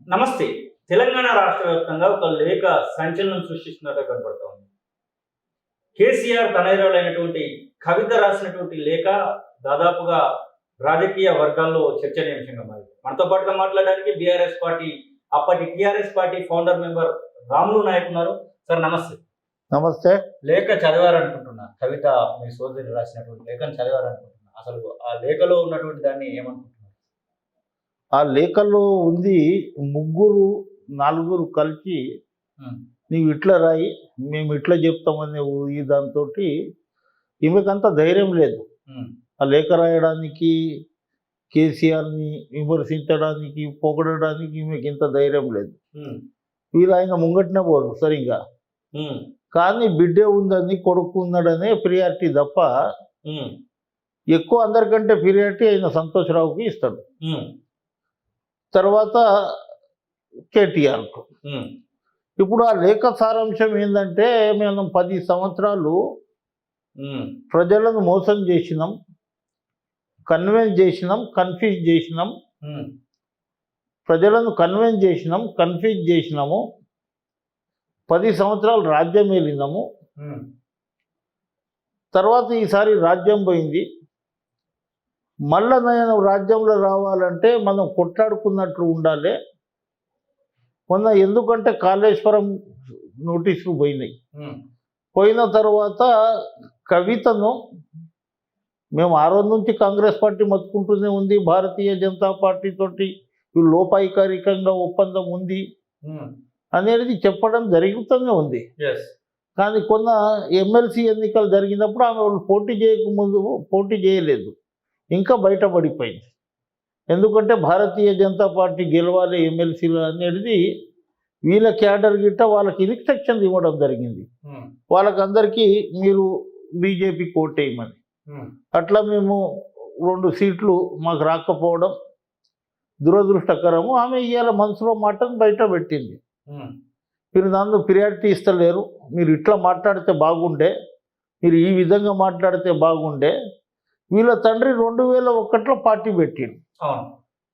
నమస్తే. తెలంగాణ రాష్ట్ర వ్యాప్తంగా ఒక లేఖ సంచలనం సృష్టిస్తున్నట్టు కనపడుతోంది. కేసీఆర్ తనయురాలైనటువంటి కవిత రాసినటువంటి లేఖ దాదాపుగా రాజకీయ వర్గాల్లో చర్చనీయాంశంగా మారింది. మనతో పాటుగా మాట్లాడడానికి బీఆర్ఎస్ పార్టీ అప్పటి TRS party founder member Ramulu Naik ఉన్నారు. సార్ నమస్తే. నమస్తే. లేఖ చదివారనుకుంటున్నా. కవిత మీ సోదరి రాసినటువంటి లేఖను చదివారనుకుంటున్నా. అసలు ఆ లేఖలో ఉన్నటువంటి దాన్ని ఏమనుకుంటున్నారు? ఆ లేఖలో ఉంది ముగ్గురు నలుగురు కలిసి నీవు ఇట్లా రాయి, మేము ఇట్లా చెప్తామని ఈ దాంతో ఈమెకంత ధైర్యం లేదు. ఆ లేఖ రాయడానికి, కేసీఆర్ని విమర్శించడానికి, పొగడడానికి ఈమెకి ఇంత ధైర్యం లేదు. వీళ్ళు ఆయన ముంగట్నే పోరు సరిగ్గా. కానీ బిడ్డే ఉందని, కొడుకు ఉన్నాడనే ప్రియారిటీ తప్ప ఎక్కువ అందరికంటే ప్రియారిటీ ఆయన సంతోష్రావుకి ఇస్తాడు. తర్వాత కేటీఆర్కు. ఇప్పుడు ఆ లేఖ సారాంశం ఏంటంటే, మేము 10 సంవత్సరాలు ప్రజలను మోసం చేసినాం, కన్విన్స్ చేసినాం, కన్ఫ్యూజ్ చేసినాం, ప్రజలను కన్విన్స్ చేసినాం, కన్ఫ్యూజ్ చేసినాము, 10 సంవత్సరాలు రాజ్యం వెళ్ళినాము. తర్వాత ఈసారి రాజ్యం పోయింది. మళ్ళా నేను రాజ్యంలో రావాలంటే మనం కొట్లాడుకున్నట్లు ఉండాలి. మొన్న ఎందుకంటే కాళేశ్వరం నోటీసులు పోయినాయి. పోయిన తర్వాత కవితను మేము ఆ రోజు నుంచి కాంగ్రెస్ పార్టీ మతుకుంటూనే ఉంది, భారతీయ జనతా పార్టీ తోటి లోపాయికారికంగా ఒప్పందం ఉంది అనేది చెప్పడం జరుగుతూనే ఉంది. కానీ కొన్న ఎమ్మెల్సీ ఎన్నికలు జరిగినప్పుడు ఆమె వాళ్ళు పోటీ చేయకముందు పోటీ చేయలేదు, ఇంకా బయటపడిపోయింది. ఎందుకంటే భారతీయ జనతా పార్టీ గెలవాలి ఎమ్మెల్సీలు అనేది వీళ్ళ క్యాడర్ గిట్ట వాళ్ళకి ఇన్స్ట్రక్షన్స్ ఇవ్వడం జరిగింది. వాళ్ళకందరికీ మీరు బీజేపీ కోటేయమని. అట్లా మేము 2 సీట్లు మాకు రాకపోవడం దురదృష్టకరము. ఆమె ఇవాళ మనసులో మాటను బయట పెట్టింది. మీరు నన్ను ప్రియారిటీ ఇస్తలేరు, మీరు ఇట్లా మాట్లాడితే బాగుండే, మీరు ఈ విధంగా మాట్లాడితే బాగుండే. వీళ్ళ తండ్రి 2001లో పార్టీ పెట్టిండు.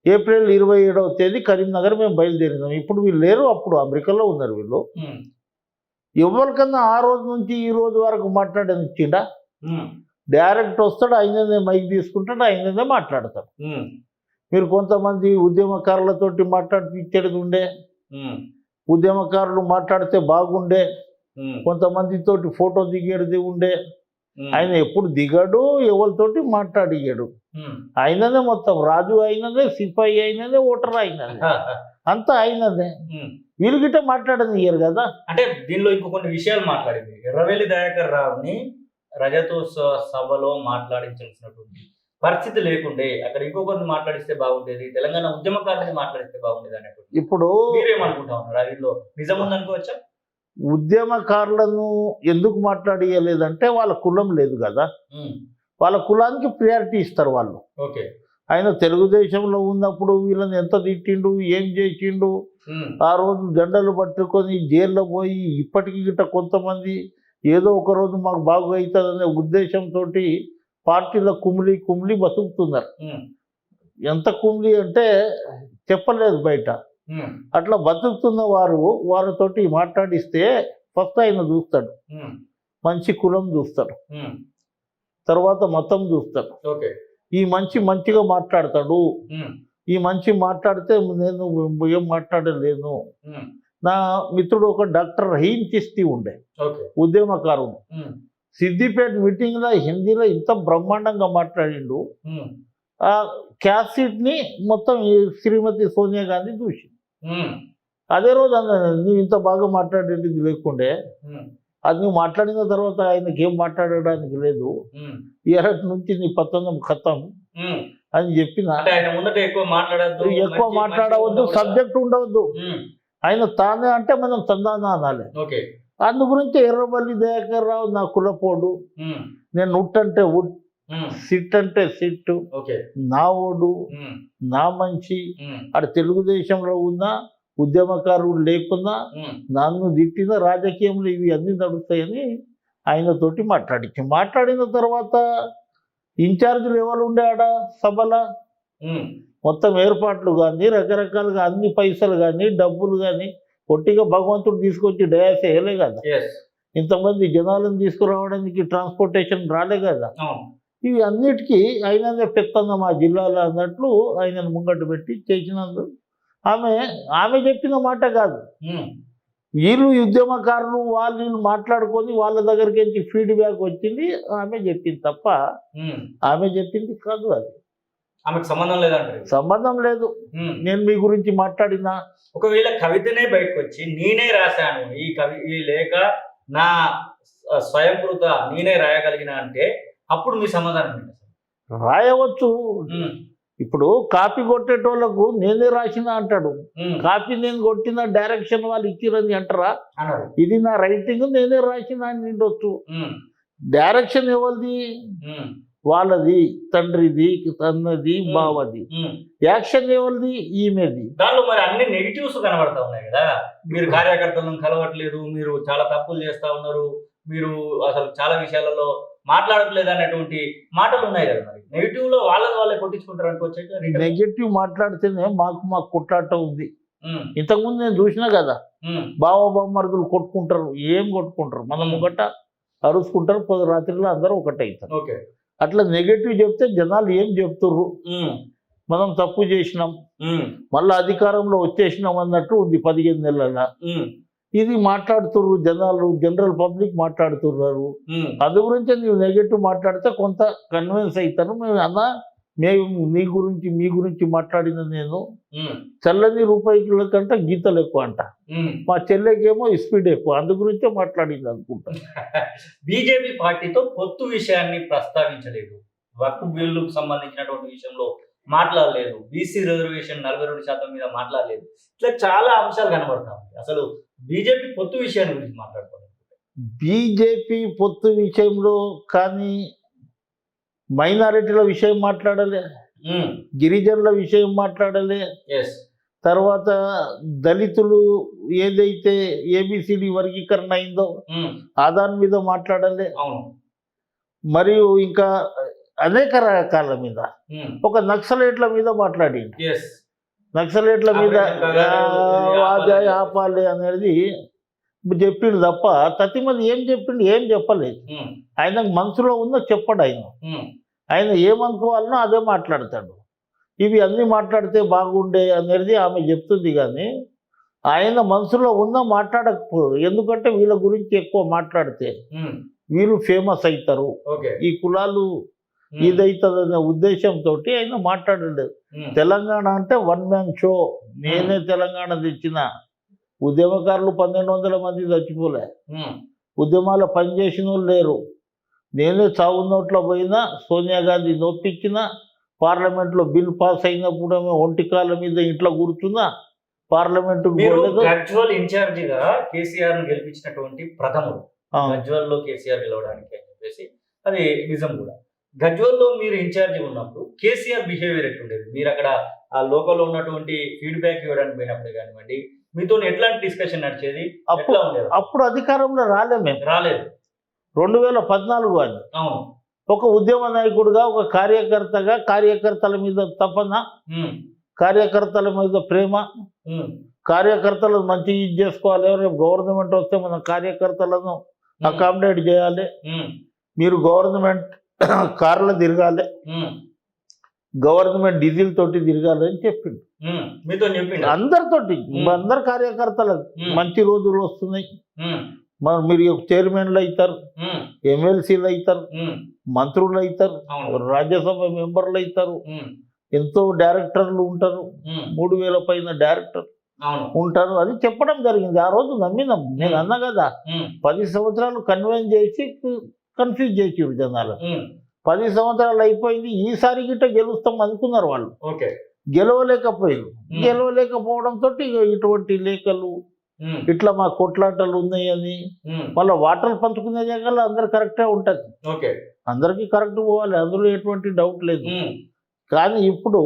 ఏప్రిల్ 27వ తేదీ కరీంనగర్ మేము బయలుదేరినాం. ఇప్పుడు వీళ్ళు లేరు, అప్పుడు అమెరికాలో ఉన్నారు వీళ్ళు. ఎవరికన్నా ఆ రోజు నుంచి ఈ రోజు వరకు మాట్లాడనిచ్చిండా? డైరెక్ట్ వస్తాడు, ఆయననే మైక్ తీసుకుంటాడు, ఆయననే మాట్లాడతాడు. మీరు కొంతమంది ఉద్యమకారులతోటి మాట్లాడిపించేది ఉండే, ఉద్యమకారులు మాట్లాడితే బాగుండే, కొంతమందితోటి ఫోటో దిగేది ఉండే. ఆయన ఎప్పుడు దిగాడు, ఎవరితోటి మాట్లాడియాడు. ఆయననే మొత్తం రాజు అయినదే, సిపాయి అయినదే, ఓటర్ అయినదే, అంతా అయినదే. వీళ్ళు గిట్ట మాట్లాడనియ్యారు కదా. అంటే దీనిలో ఇంకో కొన్ని విషయాలు మాట్లాడింది. ఎర్రవెల్లి దయాకర్ రావుని రజతోత్సవ సభలో మాట్లాడించాల్సినటువంటి పరిస్థితి లేకుండే, అక్కడ ఇంకొకరిని మాట్లాడిస్తే బాగుండేది, తెలంగాణ ఉద్యమకారుని మాట్లాడిస్తే బాగుండేది అన్నట్టు. ఇప్పుడు మీరేమనుకుంటా ఉన్నారు? వీళ్ళు నిజం ఉందనుకోవచ్చా? ఉద్యమకారులను ఎందుకు మాట్లాడియలేదంటే వాళ్ళ కులం లేదు కదా, వాళ్ళ కులానికి ప్రియారిటీ ఇస్తారు వాళ్ళు. ఆయన తెలుగుదేశంలో ఉన్నప్పుడు వీళ్ళని ఎంత తిట్టిండు, ఏం చేసిండు, ఆ రోజు జెండలు పట్టుకొని జైల్లో పోయి ఇప్పటికీ గిట్ట కొంతమంది ఏదో ఒక రోజు మాకు బాగు అవుతుందనే ఉద్దేశంతో పార్టీలో కుమిలి కుమిలి బతుకుతున్నారు. ఎంత కుమిలి అంటే చెప్పలేదు బయట. అట్లా బతుకుతున్న వారితోటి మాట్లాడిస్తే ఫస్ట్ ఆయన చూస్తాడు, మంచి కులం చూస్తాడు, తర్వాత మతం చూస్తాడు. ఈ మంచిగా మాట్లాడతాడు, ఈ మంచి మాట్లాడితే నేను ఏం మాట్లాడలేను. నా మిత్రుడు ఒక డాక్టర్ రహీం చిస్తి ఉండే, ఉద్యమకారుడు. సిద్దిపేట మీటింగ్లో హిందీలో ఇంత బ్రహ్మాండంగా మాట్లాడిండు. ఆ క్యాసెట్ని మొత్తం శ్రీమతి సోనియా గాంధీ చూసి అదే రోజు అన్నాను, నువ్వు ఇంత బాగా మాట్లాడేది లేకుండే, అది నువ్వు మాట్లాడిన తర్వాత ఆయనకి ఏం మాట్లాడడానికి లేదు, ఇయర్ నుంచి నీ పతంగం ఖతం అని చెప్పిన. ఎక్కువ మాట్లాడవద్దు, సబ్జెక్ట్ ఉండవద్దు, ఆయన తానే అంటే మనం తందానా అనాలి. అందు గురించి ఎర్రవల్లి దయాకర్ రావు నా కులపోడు, నేను ఉట్ అంటే ఉట్, సిట్ అంటే సిట్టు, నా ఓడు, నా మంచి. అక్కడ తెలుగుదేశంలో ఉన్న ఉద్యమకారులు లేకున్నా నన్ను తిట్టిన రాజకీయంలో ఇవి అన్నీ నడుస్తాయని ఆయనతోటి మాట్లాడిన తర్వాత ఇన్ఛార్జీలు ఎవరు ఉండే ఆడ సభల మొత్తం ఏర్పాట్లు కానీ రకరకాలుగా అన్ని పైసలు కానీ డబ్బులు కానీ పొట్టిగా భగవంతుడు తీసుకొచ్చి డయాస్ వేయలే కదా. Yes. ఇంతమంది జనాలను తీసుకురావడానికి ట్రాన్స్పోర్టేషన్ రాలే కదా. అవును. ఇవి అన్నిటికీ ఆయననే పెత్తనం ఆ జిల్లాలో అన్నట్లు ఆయనను ముంగట్టు పెట్టి చేసినందుకు ఆమె చెప్పిన మాట కాదు. వీళ్ళు ఉద్యమకారులు వీళ్ళు మాట్లాడుకొని వాళ్ళ దగ్గరికి నుంచి ఫీడ్బ్యాక్ వచ్చింది, ఆమె చెప్పింది తప్ప ఆమె చెప్పింది కాదు. అది ఆమెకు సంబంధం లేదంటారు. సంబంధం లేదు. నేను మీ గురించి మాట్లాడినా, ఒకవేళ కవితనే బయటకు వచ్చి నేనే రాశాను ఈ లేఖ నా స్వయంకృత నేనే రాయగలిగిన అంటే అప్పుడు మీ సమాధానం ఏంటి? రాయవచ్చు. ఇప్పుడు కాపీ కొట్టేటోళ్ళకు నేనే రాసిన అంటాడు. కాపీ నేను కొట్టిన డైరెక్షన్ వాళ్ళు ఇచ్చిరని అంటారా? ఇది నా రైటింగ్ నేనే రాసిన అని నిండొచ్చు. డైరెక్షన్ ఎవరిది? వాళ్ళది, తండ్రిది, తన్నది, బావది. యాక్షన్ ఎవరిది? ఈమెది. దానిలో మరి అన్ని నెగిటివ్స్ కనబడతా ఉన్నాయి కదా. మీరు కార్యకర్తలను కలవట్లేదు, మీరు చాలా తప్పులు చేస్తా ఉన్నారు, మీరు అసలు చాలా విషయాలలో మాట్లాడట్లేదు అనేటువంటి మాటలు ఉన్నాయి కదా. మరి నెగిటివ్ లో వాళ్ళే కొట్టించుకుంటారు అనుకోవచ్చు. నెగిటివ్ మాట్లాడితేనే మాకు కొట్లాట ఉంది. ఇంతకుముందు నేను చూసినా కదా, బావ బామ్మర్దులు కొట్టుకుంటారు. ఏం కొట్టుకుంటారు? మనం ఒకట అరుచుకుంటారు, పొద్దు రాత్రిలో అందరూ ఒకటే అవుతారు. అట్లా నెగిటివ్ చెప్తే జనాలు ఏం చెప్తుర్రు, మనం తప్పు చేసినాం, మళ్ళీ అధికారంలో వచ్చేసినాం అన్నట్టు ఉంది 15 నెలల. ఇది మాట్లాడుతుర్రు జనాలు, జనరల్ పబ్లిక్ మాట్లాడుతున్నారు. అందు గురించి నీవు నెగిటివ్ మాట్లాడితే కొంత కన్విన్స్ అవుతాను. మేము మీ గురించి మాట్లాడిన నేను చల్లని రూపాయిల కంటే గీతలు ఎక్కువ అంట. మా చెల్లెకేమో స్పీడ్ ఎక్కువ, అందు గురించే మాట్లాడింది అనుకుంటా. బీజేపీ పార్టీతో పొత్తు విషయాన్ని ప్రస్తావించలేదు, వక్ఫ్ బిల్లుకు సంబంధించినటువంటి విషయంలో మాట్లాడలేదు, బీసీ రిజర్వేషన్ 42% మీద మాట్లాడలేదు. ఇట్లా చాలా అంశాలు కనబడతాయి. అసలు బీజేపీ పొత్తు విషయాన్ని గురించి మాట్లాడుకోవాలి. బీజేపీ పొత్తు విషయంలో కానీ మైనారిటీల విషయం మాట్లాడలే, గిరిజనుల విషయం మాట్లాడలే, తర్వాత దళితులు ఏదైతే ఏబిసిడి వర్గీకరణ అయిందో దాని మీద మాట్లాడలే, మరియు ఇంకా అనేక రకాల మీద, ఒక నక్సలైట్ల మీద మాట్లాడింది. నక్సలైట్ల మీద ఆపాలి అనేది చెప్పిండు తప్ప తతిమది ఏం చెప్పిండు? ఏం చెప్పలేదు. ఆయనకు మనసులో ఉందో చెప్పాడు. ఆయన ఏమనుకోవాలనో అదే మాట్లాడతాడు. ఇవి అన్నీ మాట్లాడితే బాగుండే అనేది ఆమె చెప్తుంది, కానీ ఆయన మనసులో ఉందో మాట్లాడకపోదు. ఎందుకంటే వీళ్ళ గురించి ఎక్కువ మాట్లాడితే వీళ్ళు ఫేమస్ అవుతారు, ఈ కులాలు ఇదవుతుందనే ఉద్దేశంతో ఆయన మాట్లాడలేదు. తెలంగాణ అంటే 1 మ్యాన్ షో. నేనే తెలంగాణ తెచ్చిన. ఉద్యమకారులు 1200 మంది చచ్చిపోలే, ఉద్యమాలు పనిచేసిన వాళ్ళు లేరు. నేనే చావు నోట్లో పోయినా, సోనియా గాంధీ నొప్పించిన, పార్లమెంట్లో బిల్ పాస్ అయినప్పుడేమో ఒంటికాల మీద ఇంట్లో కూర్చున్నా, పార్లమెంట్ ఇన్ఛార్జిగా కేసీఆర్ ను గెలిపించినటువంటి ప్రథముడు గజ్వల్లో కేసీఆర్ గెలవడానికి అని చెప్పేసి అది నిజం కూడా. గజ్వల్లో మీరు ఇన్ఛార్జి ఉన్నప్పుడు కేసీఆర్ బిహేవియర్ ఎట్లుండేది? మీరు అక్కడ ఆ లోకల్లో ఉన్నటువంటి ఫీడ్బ్యాక్ ఇవ్వడానికి పోయినప్పుడు కానివ్వండి, మీతో ఎట్లాంటి డిస్కషన్ నడిచేది? అప్పుడు అధికారంలో రాలేదు. 2014 అని ఒక ఉద్యమ నాయకుడుగా, ఒక కార్యకర్తగా, కార్యకర్తల మీద తపన, కార్యకర్తల మీద ప్రేమ, కార్యకర్తలు మంచి ఇది చేసుకోవాలి. రేపు గవర్నమెంట్ వస్తే మన కార్యకర్తలను అకామిడేట్ చేయాలి, మీరు గవర్నమెంట్ కార్లో తిరగాలి, గవర్నమెంట్ డీజిల్ తోటి తిరగాలి అని చెప్పిండు. అందరితోటి, అందరు కార్యకర్తలకు మంచి రోజులు వస్తున్నాయి, మీరు చైర్మన్లు అవుతారు, ఎమ్మెల్సీలు అవుతారు, మంత్రులు అవుతారు, రాజ్యసభ మెంబర్లు అవుతారు, ఎంతో డైరెక్టర్లు ఉంటారు, 3000 పైన డైరెక్టర్ ఉంటారు అని చెప్పడం జరిగింది. ఆ రోజు నమ్మినాం. నేను అన్నా కదా, 10 సంవత్సరాలు కన్విన్స్ చేసి కన్ఫ్యూజ్ చేసి జనాలు. 10 సంవత్సరాలు అయిపోయింది, ఈసారి గిట్ట గెలుస్తాం అనుకున్నారు వాళ్ళు. గెలవలేకపోవడంతో ఇటువంటి లేఖలు, ఇట్లా మా కొట్లాటలు ఉన్నాయని, మళ్ళీ వాటర్లు పంచుకునే జాగాలో అందరు కరెక్టే ఉంటుంది, అందరికీ కరెక్ట్ పోవాలి, అందులో ఎటువంటి డౌట్ లేదు. కానీ ఇప్పుడు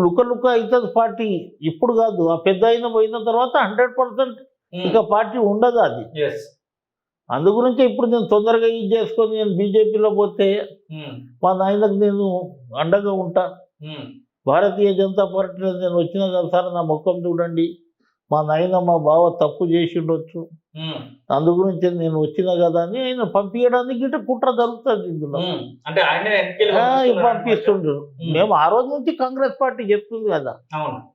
లుక అవుతుంది పార్టీ. ఇప్పుడు కాదు, ఆ పెద్ద అయిన పోయిన తర్వాత 100% ఇక పార్టీ ఉండదు అది. అందు గురించి ఇప్పుడు నేను తొందరగా ఇది చేసుకొని నేను బీజేపీలో పోతే మా నాయనకు నేను అండగా ఉంటా, భారతీయ జనతా పార్టీలో నేను వచ్చిన కదా సార్, నా ముఖం చూడండి, మా నాయన మా బావ తప్పు చేసిండొచ్చు, అందు గురించి నేను వచ్చిన కదా అని ఆయన పంపించడానికి ఇట్లా కుట్ర జరుగుతుంది ఇందులో. అంటే ఆయన పంపిస్తుండ్రు. మేము ఆ రోజు నుంచి కాంగ్రెస్ పార్టీ చెప్తుంది కదా,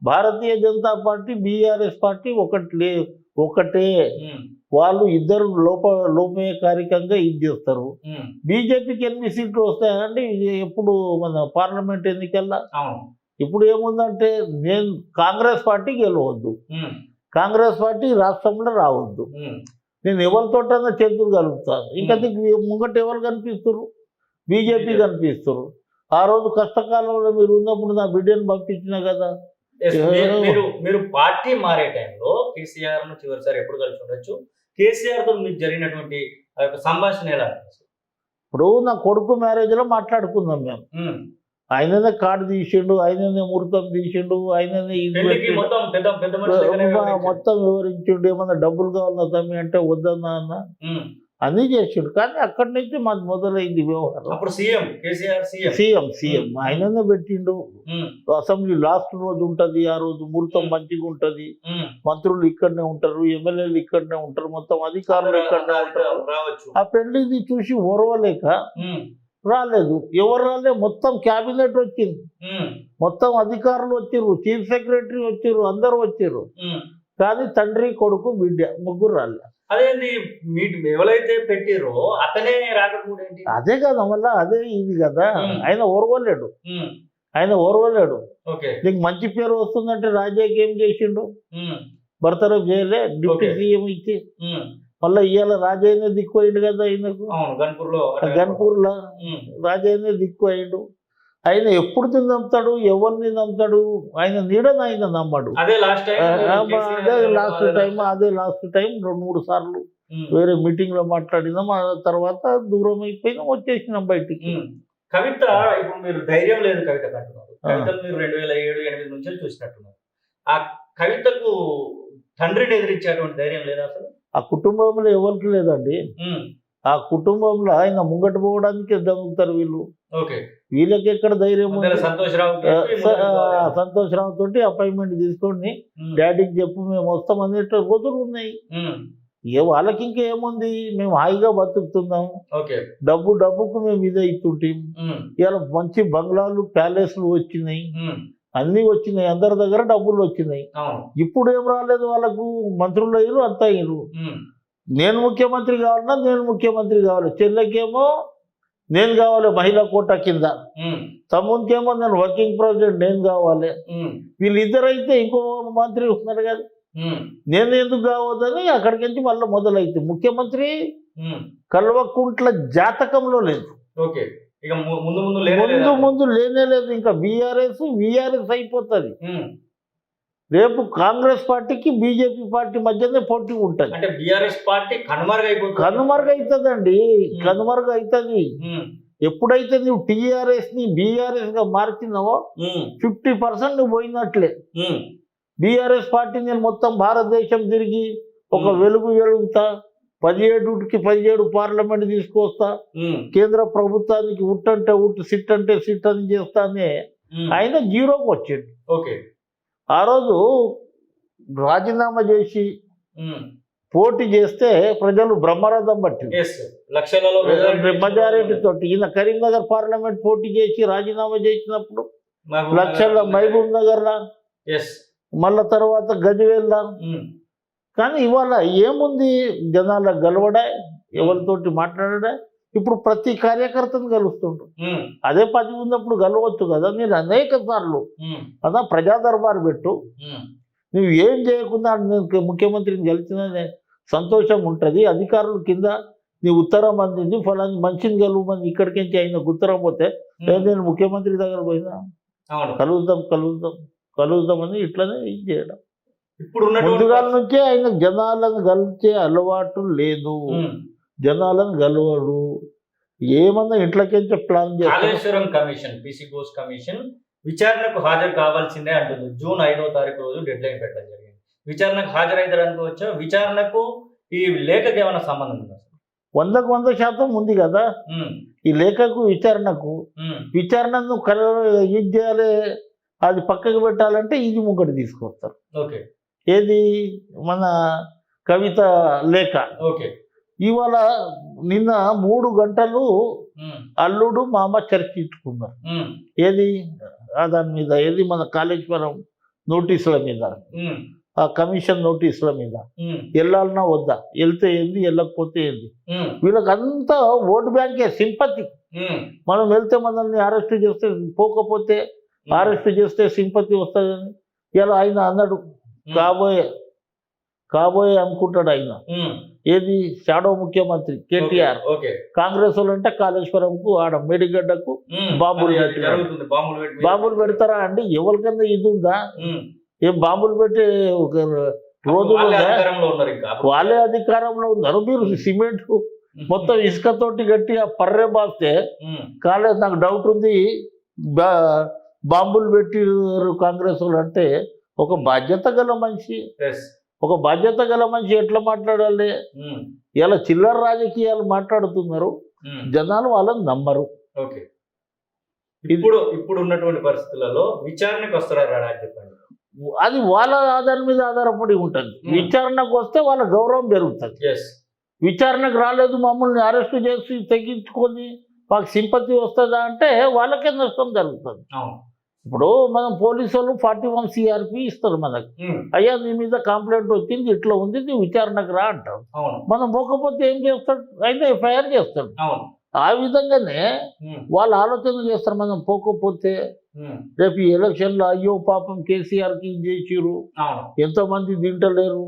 Bharatiya Janata party BRS party ఒకటే, వాళ్ళు ఇద్దరు లోపకారికంగా ఇది చేస్తారు. బీజేపీకి 8 సీట్లు వస్తాయండి ఎప్పుడు మన పార్లమెంట్ ఎన్నికల్లో. ఇప్పుడు ఏముందంటే నేను కాంగ్రెస్ పార్టీ గెలవద్దు, కాంగ్రెస్ పార్టీ రాష్ట్రంలో రావద్దు, నేను ఎవరితోటన్నా చేతులు కలుపుతాను. ఇంకా ముంగట ఎవరు కనిపిస్తారు? బీజేపీ కనిపిస్తారు. ఆ రోజు కష్టకాలంలో మీరు ఉన్నప్పుడు నా బిడ్డను పంపించిన కదా. మీరు పార్టీ మారే టైంలో కేసీఆర్ ను చివరిసారి ఎప్పుడు కలిసి ఉండొచ్చు? కేసీఆర్ తో మీకు జరిగినటువంటి సంభాషణ ఎలా? ఇప్పుడు నా కొడుకు మ్యారేజ్ లో మాట్లాడుకుందాం మేము. ఆయననే కార్డు తీసిండు, ఆయననే ముహూర్తం తీసిండు, ఆయననే మొత్తం వివరించిండు. ఏమన్నా డబ్బులు కావాలన్నా తమ్మి అంటే వద్దన్నా అన్న అన్నీ చేసిండు. కానీ అక్కడి నుంచి మాకు మొదలైంది వ్యవహారం. అప్పుడు సీఎం కేసీఆర్, సీఎం ఆయననే పెట్టిండు. అసెంబ్లీ లాస్ట్ రోజు ఉంటది, ఆ రోజు ముహూర్తం మంచిగా ఉంటది, మంత్రులు ఇక్కడనే ఉంటారు, ఎమ్మెల్యేలు ఇక్కడనే ఉంటారు, మొత్తం అధికారులు ఇక్కడనే ఉంటారు. ఆ పెళ్లిది చూసి ఓర్వలేక రాలేదు. ఎవరు రాలేదు, మొత్తం క్యాబినెట్ వచ్చింది, మొత్తం అధికారులు వచ్చిర్రు, చీఫ్ సెక్రటరీ వచ్చిర్రు, అందరూ వచ్చిర్రు. కానీ తండ్రి కొడుకు బిడ్డ ముగ్గురు రాలేదు. అదేంటి ఎవరైతే పెట్టిరో అతనే రాకపోతే? అదే కదా మళ్ళా, అదే ఇది కదా. ఆయన ఓర్వలేడు, నీకు మంచి పేరు వస్తుందంటే రాజాకి ఏం చేసిండు? బర్తరఫ్ చేయలే, డిప్యూటీ సీఎం ఇచ్చి. మళ్ళీ ఇవాళ రాజయ్యనే దిక్కు అయిండు కదా ఆయనకు. గన్పూర్లో రాజయ్యనే దిక్కు అయిండు. ఆయన ఎప్పుడు నమ్ముతాడు, ఎవరిని నమ్ముతాడు? ఆయన నీడని ఆయన నమ్మడు. అదే లాస్ట్ టైం 2-3 సార్లు వేరే మీటింగ్ లో మాట్లాడినాం. ఆ తర్వాత దూరం అయిపోయినా వచ్చేసినాం బయటికి. కవిత ఇప్పుడు మీరు ధైర్యం లేదు కవిత అంటున్నారు. కవితలు మీరు 2007-8 నుంచి చూసినట్టున్నారు. ఆ కవితకు తండ్రిని ఎదిరించేటువంటి ధైర్యం లేదా అసలు? ఆ కుటుంబంలో ఎవరికి లేదండి. ఆ కుటుంబంలో ఆయన ముంగట పోవడానికి దొంగతారు వీళ్ళు. వీళ్ళకి ఎక్కడ ధైర్యం ఉంది? సంతోష్ రావు తోటి అపాయింట్మెంట్ తీసుకొని డాడీకి చెప్పు మేము వస్తాం అనేట రోజులు ఉన్నాయి. వాళ్ళకి ఇంకా ఏముంది, మేము హాయిగా బతుకుతున్నాం, డబ్బుకు మేము ఇదే ఇస్తుంటాం. ఇలా మంచి బంగ్లాలు, ప్యాలెస్లు వచ్చినాయి, అన్ని వచ్చినాయి, అందరి దగ్గర డబ్బులు వచ్చినాయి. ఇప్పుడు ఏం రాలేదు వాళ్ళకు, మంత్రులు అయ్యారు, అంతా అయ్యారు. నేను ముఖ్యమంత్రి కావాలన్నా నేను ముఖ్యమంత్రి కావాలి, చెల్లెకేమో నేను కావాలి మహిళా కోటా కింద, తమ్మునికేమో నేను వర్కింగ్ ప్రెసిడెంట్ నేను కావాలి. వీళ్ళిద్దరైతే ఇంకో మంత్రి ఉన్నారు కదా, నేను ఎందుకు కావద్దని అక్కడికి నుంచి మళ్ళీ మొదలైతే ముఖ్యమంత్రి కల్వకుంట్ల జాతకంలో లేదు. ముందు లేనే లేదు. ఇంకా విఆర్ఎస్ అయిపోతుంది. రేపు కాంగ్రెస్ పార్టీకి బీజేపీ పార్టీ మధ్యనే పోటీ ఉంటుంది. అంటే బీఆర్ఎస్ పార్టీ కనుమరుగైతుందండి, కనుమరుగైతుంది. ఎప్పుడైతే నువ్వు టీఆర్ఎస్ ని బీఆర్ఎస్ గా మార్చినావో 50% నువ్వు పోయినట్లే. బీఆర్ఎస్ పార్టీ నేను మొత్తం భారతదేశం తిరిగి ఒక వెలుగుతా, 17కి 17 పార్లమెంట్ తీసుకొస్తా, కేంద్ర ప్రభుత్వానికి ఉట్టంటే ఉట్టు, సిట్ అంటే సిట్ అని చేస్తానే ఆయన 0కి వచ్చాడు. ఆ రోజు రాజీనామా చేసి పోటీ చేస్తే ప్రజలు బ్రహ్మరథం పట్టి మెజారిటీ తోటి ఈయన కరీంనగర్ పార్లమెంట్ పోటీ చేసి రాజీనామా చేసినప్పుడు లక్షల్లో మహబూబ్ నగర్లా, మళ్ళా తర్వాత గజ్వేల్లా. కానీ ఇవాళ ఏముంది, జనాల గెలవడా, ఎవరితోటి మాట్లాడడా. ఇప్పుడు ప్రతి కార్యకర్తను కలుస్తుండ్రు. అదే 10 ఉన్నప్పుడు కలవచ్చు కదా. నేను అనేక సార్లు కదా ప్రజా దర్బార్ పెట్టు, నువ్వు ఏం చేయకుండా నేను ముఖ్యమంత్రిని గెలిచిన సంతోషం ఉంటుంది. అధికారుల కింద నీ ఉత్తరం అందింది, ఫలాన్ని మంచిని గెలవమంది, ఇక్కడికించి ఆయనకు ఉత్తరం పోతే నేను ముఖ్యమంత్రి దగ్గర పోయినా కలుద్దాం అని ఇట్లనే ఇది చేయడం. ఇప్పుడు ముందుగా నుంచే ఆయన జనాలను కలిసే అలవాటు లేదు, జనాలను గెలవడు. ఏమన్నా ఇంట్లోకించే plan Kaleshwaram commission, PC Ghosh commission విచారణకు హాజరు కావాల్సిందే అంటుంది. జూన్ 5వ తారీఖు రోజు డెడ్ లైన్ పెట్టడం జరిగింది. విచారణకు హాజరైతారు అనుకోవచ్చా? విచారణకు ఈ లేఖకు ఏమైనా సంబంధం ఉందా? 100% ఉంది కదా ఈ లేఖకు, విచారణకు. విచారణను ఇది చేయాలి, అది పక్కకు పెట్టాలంటే ఇది ముంగటి తీసుకొస్తారు. ఓకే. ఏది మన కవిత లేఖ. ఓకే. ఇవాళ నిన్న 3 గంటలు అల్లుడు మామ చర్చించుకున్నారు. ఏది దాని మీద, ఏది మన కాళేశ్వరం నోటీసుల మీద, ఆ కమిషన్ నోటీసుల మీద వెళ్ళాలన్నా వద్దా, వెళ్తే ఏంది, వెళ్ళకపోతే ఏంది. వీళ్ళకంతా ఓటు బ్యాంకే, సింపతి. మనం వెళ్తే మనల్ని అరెస్ట్ చేస్తే, పోకపోతే అరెస్ట్ చేస్తే సింపతి వస్తుందని ఇలా ఆయన అన్నాడు. కాబోయే అనుకుంటాడు ఆయన. ఏది షాడో ముఖ్యమంత్రి కేటీఆర్. కాంగ్రెస్ వాళ్ళు అంటే కాళేశ్వరంకు ఆడ మేడిగడ్డకు బాంబులు పెడతారా అండి? ఎవరికన్నా ఇది ఉందా? ఏం బాంబులు పెట్టే ఒక రోజు వాళ్ళే అధికారంలో ఉన్నారు. మీరు సిమెంట్ మొత్తం ఇసుకతోటి గట్టిగా పర్రే బాస్తే కాలేదు. నాకు డౌట్ ఉంది, బాంబులు పెట్టిరు కాంగ్రెస్ వాళ్ళు అంటే. ఒక బాధ్యత గల మనిషి, ఎట్లా మాట్లాడాలి? ఇలా చిల్లర రాజకీయాలు మాట్లాడుతున్నారు, జనాలు వాళ్ళని నమ్మరు. ఇప్పుడు ఉన్నటువంటి పరిస్థితులలో విచారణకు వస్తారా చెప్పండి? అది వాళ్ళ ఆధారం మీద ఆధారపడి ఉంటుంది. విచారణకు వస్తే వాళ్ళ గౌరవం పెరుగుతుంది. విచారణకు రాలేదు, మమ్మల్ని అరెస్ట్ చేసి తెగించుకొని మాకు సింపతి వస్తుందా అంటే వాళ్ళకే నష్టం జరుగుతుంది. ఇప్పుడు మనం పోలీసు వాళ్ళు 41 CRP ఇస్తారు మనకు. అయ్యా నీ మీద కంప్లైంట్ వచ్చింది, ఇట్లా ఉంది, నీ విచారణకు రా అంటాం. మనం పోకపోతే ఏం చేస్తాడు? అయితే FIR చేస్తాడు. ఆ విధంగానే వాళ్ళు ఆలోచన చేస్తారు. మనం పోకపోతే రేపు ఈ ఎలక్షన్లో అయ్యో పాపం కేసీఆర్కి చేసిరు, ఎంతోమంది తింటలేరు.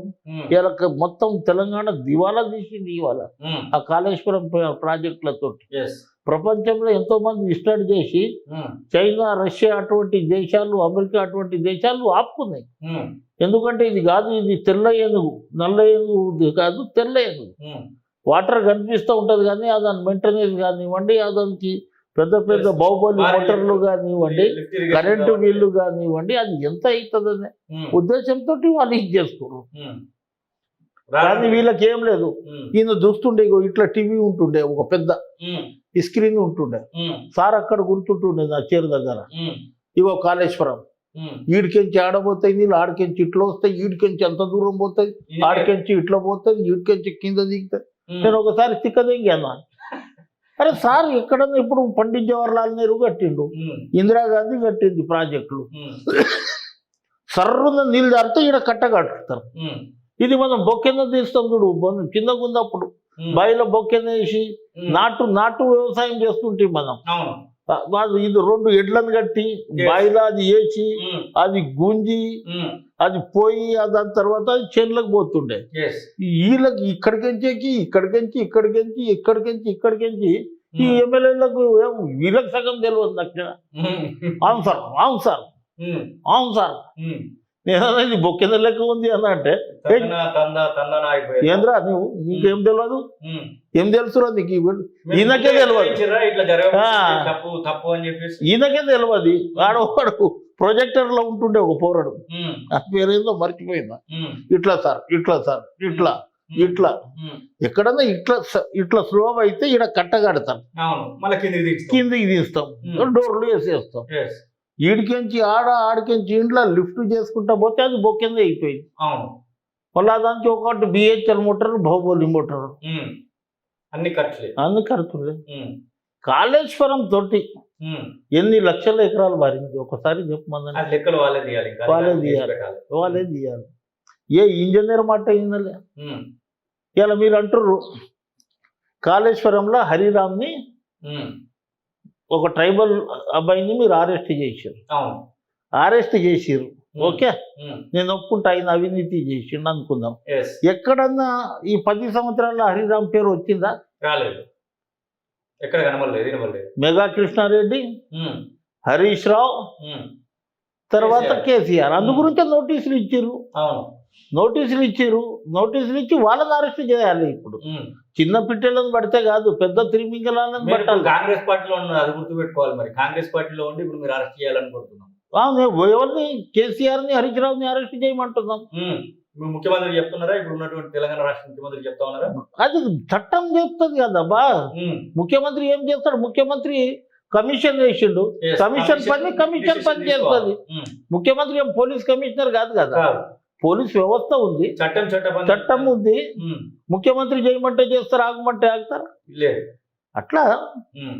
ఇలా మొత్తం తెలంగాణ దివాలా తీసింది ఇవాళ ఆ కాళేశ్వరం ప్రాజెక్టులతో. ప్రపంచంలో ఎంతో మంది స్టార్ట్ చేసి చైనా, రష్యా అటువంటి దేశాలు, అమెరికా అటువంటి దేశాలు ఆపుకున్నాయి. ఎందుకంటే ఇది కాదు, ఇది తెల్ల ఏనుగు, నల్ల ఏనుగు కాదు, తెల్ల ఏనుగు. వాటర్ కనిపిస్తూ ఉంటుంది కానీ దాని మెయింటెనెన్స్ కానివ్వండి, దానికి పెద్ద పెద్ద బాహుబలి మోటార్లు కానివ్వండి, కరెంటు బిల్లు కానివ్వండి, అది ఎంత అవుతుందనే ఉద్దేశంతో వాళ్ళు ఇది చేసుకోరు. కానీ వీళ్ళకి ఏం లేదు. ఈయన చూస్తుండే ఇట్లా టీవీ ఉంటుండే, ఒక పెద్ద స్క్రీన్ ఉంటుండే. సార్ అక్కడ గుర్తుంటుండే నా చీర దగ్గర, ఇగో కాళేశ్వరం, ఈడికెంచి ఆడబోతాయి నీళ్ళు, ఆడికెంచి ఇట్లా వస్తాయి, ఈడికెంచి ఎంత దూరం పోతాయి, ఆడికెంచి ఇట్లా పోతుంది, ఈడికెంచి కింద దిగుతాయి. నేను ఒకసారి తిక్కదింగాను. అరే సార్, ఎక్కడన్నా ఇప్పుడు పండిత్ జవహర్లాల్ నెహ్రూ కట్టిండు, ఇందిరాగాంధీ కట్టింది ప్రాజెక్టులు. సర్రున్న నీళ్ళు జారితే ఈడ కట్ట కట్టుతారు. ఇది మనం బొక్కెంద తీస్తాం చూడు, కిందకు ఉన్నప్పుడు బావిలో బొక్కెంద వేసి నాటు వ్యవసాయం చేస్తుంటే మనం. ఇది 2 ఎడ్లను కట్టి బావిలో అది వేసి, అది గుంజి, అది పోయి, దాని తర్వాత అది చేనులకు పోతుండే. వీళ్ళకి ఇక్కడికెంచి ఈ ఎమ్మెల్యేలకు వీళ్ళకి సగం తెలియదు నాకు. అవును సార్ నేను బొక్కెంద లెక్క ఉంది అన్న అంటే, ఏంద్రా నువ్వు, నీకేం తెలియదు, ఏం తెలుసురా నీకు? ఈయనకే తెలియదు, ఈయనకే తెలియదు. వాడు ప్రొజెక్టర్ లో ఉంటుండే ఒక పోరడు, ఆ పేరేందో మర్చిపోయిందా, ఇట్లా సార్ ఇట్లా ఎక్కడన్నా ఇట్లా స్లో అయితే ఇక్కడ కట్టగడతాం, కిందికి తీస్తాం, డోర్లు వేసేస్తాం. ఈడికెంచి ఆడికెంచి ఇంట్లో లిఫ్ట్ చేసుకుంటా పోతే అది బొక్కింద అయిపోయింది. మళ్ళా దానికి ఒకటి BHL మోటార్, బాహుబలి మోటార్, అన్ని ఖర్చులే. కాళేశ్వరం తోటి ఎన్ని లక్షల ఎకరాలు మారింది ఒకసారి చెప్పమని. వాళ్ళే తీయాలి. ఏ ఇంజనీర్ మాట అయిందలే. ఇలా మీరు అంటారు కాళేశ్వరంలో హరిరామ్ని, ఒక ట్రైబల్ అబ్బాయిని మీరు అరెస్ట్ చేసిర్రు. ఓకే, నేను ఒప్పుకుంటా, ఆయన అవినీతి చేసిండు అనుకుందాం. ఎక్కడన్నా ఈ 10 సంవత్సరాల్లో హరిరామ్ పేరు వచ్చిందా? రాలేదు, ఎక్కడ కనబడలేదు. మెగా కృష్ణారెడ్డి, హరీష్ రావు, తర్వాత కేసీఆర్. అందు గురించే నోటీసులు ఇచ్చి వాళ్ళని అరెస్ట్ చేయాలి. ఇప్పుడు చిన్న పిట్టలను పడితే కాదు, పెద్ద తిరిమింగళాలను పట్టాలి. కాంగ్రెస్ పార్టీలో ఉన్నారు, అది గుర్తుపెట్టుకోవాలి. మరి కాంగ్రెస్ పార్టీలో ఉండి ఇప్పుడు మీరు అరెస్ట్ చేయాలనుకుంటున్నాం. ఎవరిని? కేసీఆర్ని, హరీష్ రావుని అరెస్ట్ చేయమంటున్నాం. ముఖ్యమంత్రి చెప్తున్నారా? ఇప్పుడు ఉన్నటువంటి తెలంగాణ రాష్ట్ర ముఖ్యమంత్రి చెప్తా ఉన్నారా? అది చట్టం చెప్తుంది కదబ్బా. ముఖ్యమంత్రి ఏం చేస్తాడు? ముఖ్యమంత్రి కమిషన్ వేసిండు. Yes, కమిషన్ పని కమిషన్ decision పని చేస్తుంది. ఉమ్, ముఖ్యమంత్రి ఏం పోలీస్ కమిషనర్ కాదు కదా. కాదు. పోలీస్ వ్యవస్థ ఉంది, చట్టం ఉంది. ఉమ్, ముఖ్యమంత్రి చేయమంటే చేస్తారు, ఆగమంటే ఆగుతారు. లేదు. అట్లా ఉమ్,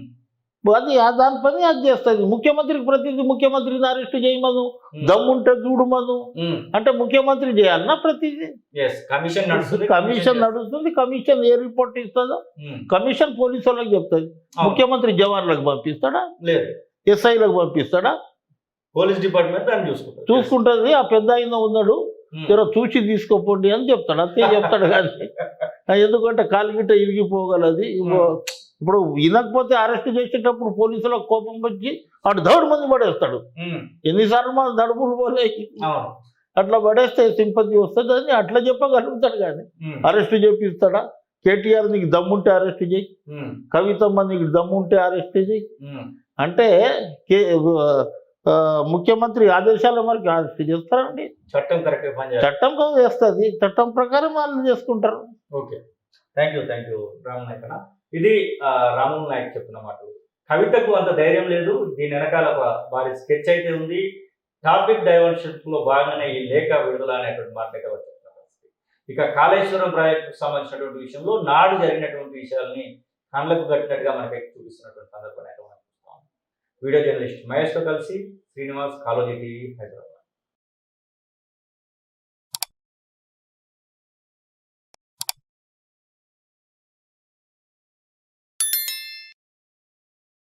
అది దాని పని అది చేస్తుంది. ముఖ్యమంత్రికి ప్రతిదీ ముఖ్యమంత్రిని అరెస్ట్ చేయమను, దమ్ముంటే చూడమను ఉమ్, అంటే ముఖ్యమంత్రి చేయాలన్నా ప్రతిదీ. yes, కమిషన్ నడుస్తుంది. కమిషన్ నడుస్తుంది. కమిషన్ ఏ రిపోర్ట్ ఇస్తుందో ఉమ్, కమిషన్ పోలీసు వాళ్ళకి చెప్తుంది. అవును. ముఖ్యమంత్రి జవాన్లకు పంపిస్తాడా, లేదు. ఎస్ఐలకు పంపిస్తాడా? పోలీస్ డిపార్ట్మెంట్ దాన్ని చూసుకుంటుంది. ఆ పెద్ద ఆయన ఉన్నాడు, ఉమ్, జర చూసి తీసుకోపోండి అని చెప్తాడు. అంతే చెప్తాడు కానీ ఎందుకంటే కాలు గిట్ట ఇరిగిపోగలది. ఇప్పుడు వినకపోతే అరెస్ట్ చేసేటప్పుడు పోలీసులకు కోపం వచ్చి అటు దౌడు మంది పడేస్తాడు. ఉమ్, ఎన్నిసార్లు మన దడుపులు పోలే అవును. అట్లా పడేస్తే సింపతి వస్తుంది అని అట్లా చెప్పగలుగుతాడు. కానీ ఉమ్, అరెస్ట్ చేపిస్తాడా? కేటీఆర్ నీకు దమ్ముంటే అరెస్ట్ చేయి, ఉమ్, కవితమ్మ నీకు దమ్ముంటే అరెస్ట్ చేయి ఉమ్, అంటే ముఖ్యమంత్రి ఆదేశాల వరకు అరెస్ట్ చేస్తారండి. చట్టం కరెక్ట్ పని చేయాలి. చట్టం కూడా చేస్తుంది. చట్టం ప్రకారం వాళ్ళు చేసుకుంటారు. ఓకే, థ్యాంక్ యూ రాము నాయక్ అన్న. ఇది రాము నాయక్ చెప్తున్న మాటలు. కవితకు అంత ధైర్యం లేదు. దీని వెనకాల ఒక వారి స్కెచ్ అయితే ఉంది. టాపిక్ డైవర్షిప్ లో భాగంగానే ఈ లేఖ విడుదల అనేటువంటి మాట అయితే వచ్చింది. ఇక కాళేశ్వరం ప్రాజెక్టుకు సంబంధించినటువంటి విషయంలో నాడు జరిగినటువంటి విషయాల్ని కళ్ళకు కట్టినట్టుగా మనకి చూపిస్తున్నటువంటి సందర్భాన్ని అయితే మనం చూస్తాం. వీడియో జర్నలిస్ట్ మహేష్తో కలిసి శ్రీనివాస్, కాలోజీ టీవీ, హైదరాబాద్.